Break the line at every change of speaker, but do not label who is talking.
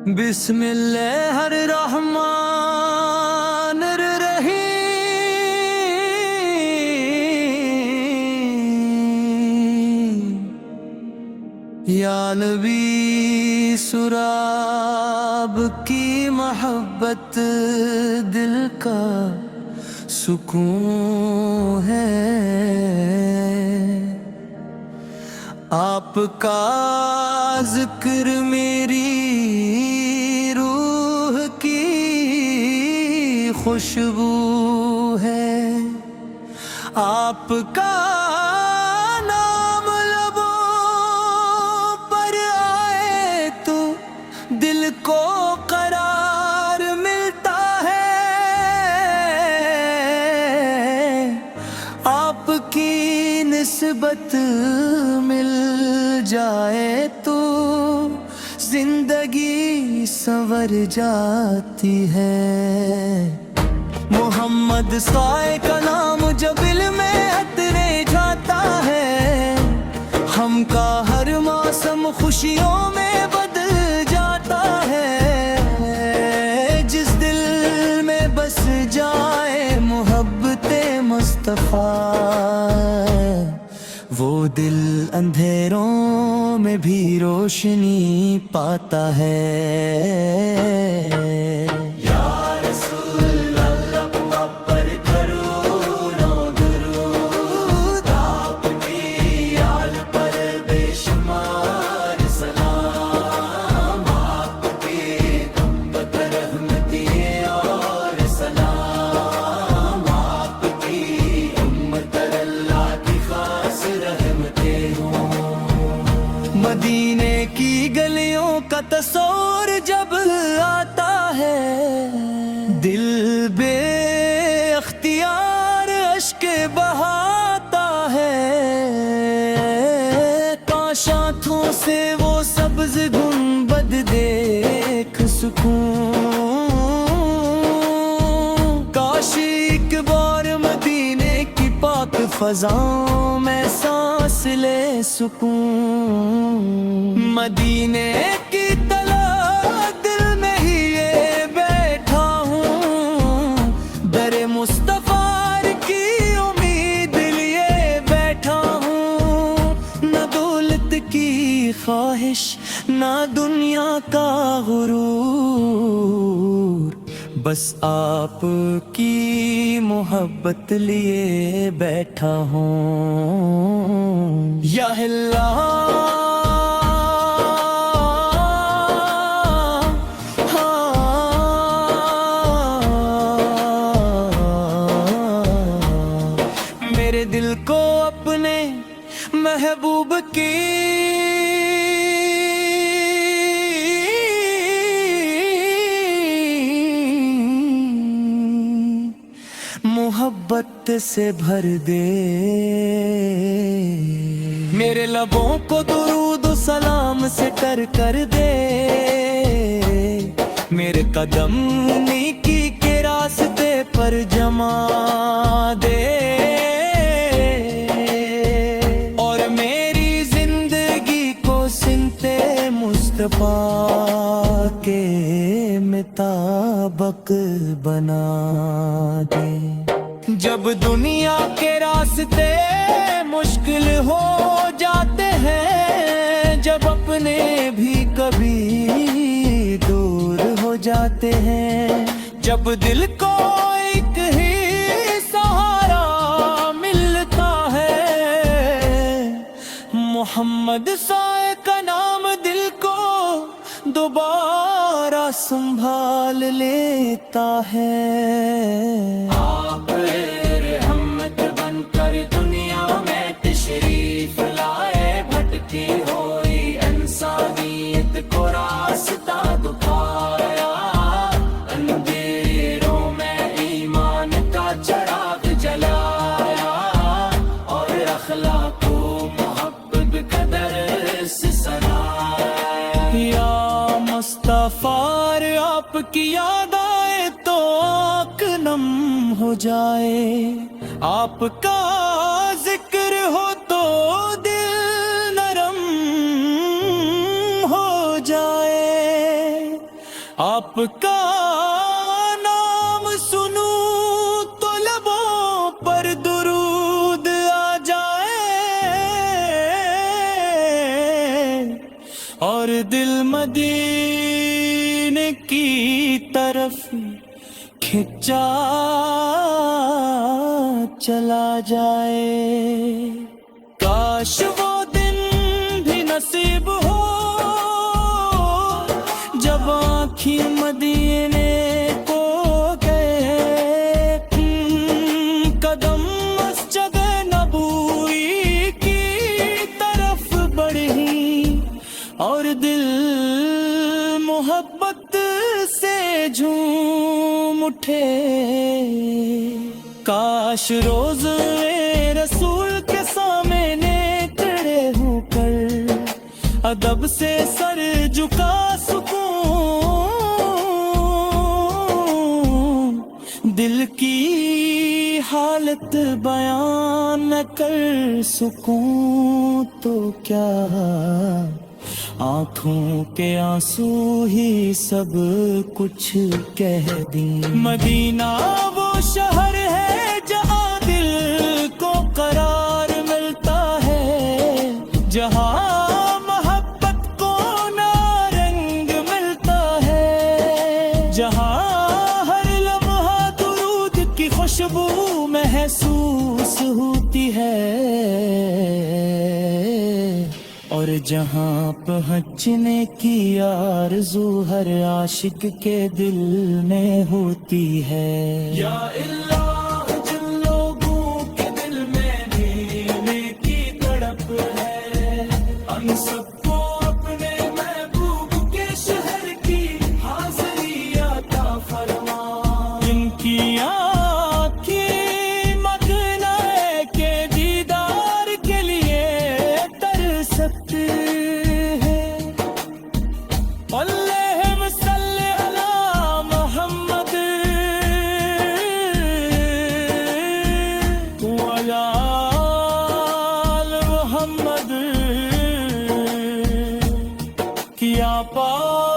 بسم اللہ الرحمن الرحیم، یا نبی سراب کی محبت دل کا سکون ہے، آپ کا ذکر میری روح کی خوشبو ہے، آپ کا نام لبوں پر آئے تو دل کو قرار ملتا ہے، آپ کی نسبت مل جائے تو زندگی سنور جاتی ہے۔ محمد سائے کا نام جب دل میں عطرے جاتا ہے، ہم کا ہر موسم خوشیوں میں بدل جاتا ہے، جس دل میں بس جائے محبت مصطفیٰ، وہ دل اندھیروں میں بھی روشنی پاتا ہے۔ یا رسول اللہ پر درود و درود، آپ کی آل پر بے شمار سلام، آپ کی امت رحمتی اور سلام، آپ کی امت اللہ کی خاص رحمتیں ہوں۔ مدینے کی گلیوں کا تصور جب آتا ہے، دل بے اختیار اشک بہاتا ہے، کاش آنکھوں سے وہ سبز گنبد دیکھ سکوں، کاش ایک بار مدینے کی پاک فضاؤں میں سانس لے سکوں، مدینے کی طلب دل میں ہی یہ بیٹھا ہوں، در مصطفیٰ کی امید لیے بیٹھا ہوں، نہ دولت کی خواہش نہ دنیا کا غرور، بس آپ کی محبت لیے بیٹھا ہوں۔ یا اللہ میرے دل کو اپنے محبوب کی محبت سے بھر دے، میرے لبوں کو درود و سلام سے ٹر کر دے، میرے قدم نیکی کے راستے پر جما دے، اور میری زندگی کو سنتے مصطفیٰ کے مطابق بنا دے۔ جب دنیا کے راستے مشکل ہو جاتے ہیں، جب اپنے بھی کبھی دور ہو جاتے ہیں، جب دل کو ایک ہی سہارا ملتا ہے، محمد سائے کا نام دل کو دوبارہ سنبھال لیتا ہے۔ آپ رحمت بن کر دنیا میں تشریف لائے، بھٹکی ہوئی انسانیت کو راستہ دکھایا، اندھیروں میں ایمان کا چراغ جلایا، اور اخلاق و محبت کا درس سنایا۔ یا مصطفیٰ آپ کی یاد آئے تو آنکھ نم ہو جائے، آپ کا ذکر ہو تو دل نرم ہو جائے، آپ کا نام سنوں تو لبوں پر درود آ جائے اور دل مدینے کی طرف کھنچا چلا جائے. کاش وہ دن بھی نصیب ہو جب آنکھیں مدینے کو گئے, قدم مسجد نبوی کی طرف بڑھی اور دل محبت سے جھوم اٹھے. کاش روز رسول کے سامنے کھڑے ہو کر ادب سے سر جھکا سکوں, دل کی حالت بیان نہ کر سکوں تو کیا آنکھوں کے آنسو ہی سب کچھ کہہ دیں. مدینہ وہ شہر ہے جہاں دل کو قرار ملتا ہے, جہاں محبت کو نارنگ ملتا ہے, جہاں ہر لمحہ درود کی خوشبو محسوس ہوتی ہے, اور جہاں پہنچنے کی آرزو ہر عاشق کے دل میں ہوتی ہے. یا اللہ جن لوگوں کے دل میں ملنے کی تڑپ ہے, ہم سب کو اپنے محبوب کے شہر کی حاضری عطا فرما. ان کی آنکھیں مغنائے کے دیدار کے لیے سکتے ہیں. اللہم صلی علی محمد وعلی آل محمد. کیا پاک